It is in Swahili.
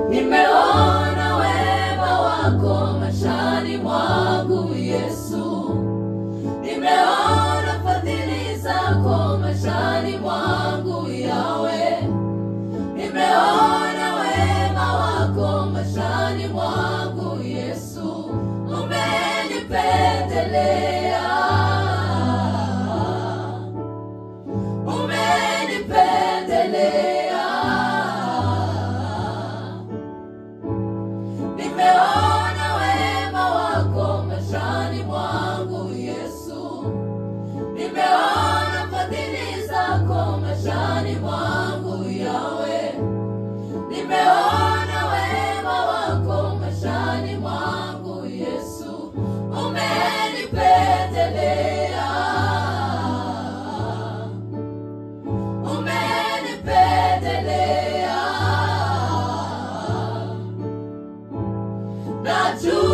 Nimeona wema wako maishani mwangu Yesu. Nimeona fadhili zako maishani mwangu Yahweh. Nimeona wema wako maishani mwangu Yesu. Umenipendelea, umenipendelea. Nimeona wema wako maishani mwangu Yesu. Nimeona fadhili zako maishani mwangu Yahweh. Nimeona wema wako maishani mwangu Yesu. Umenipendelea, umenipendelea. Najua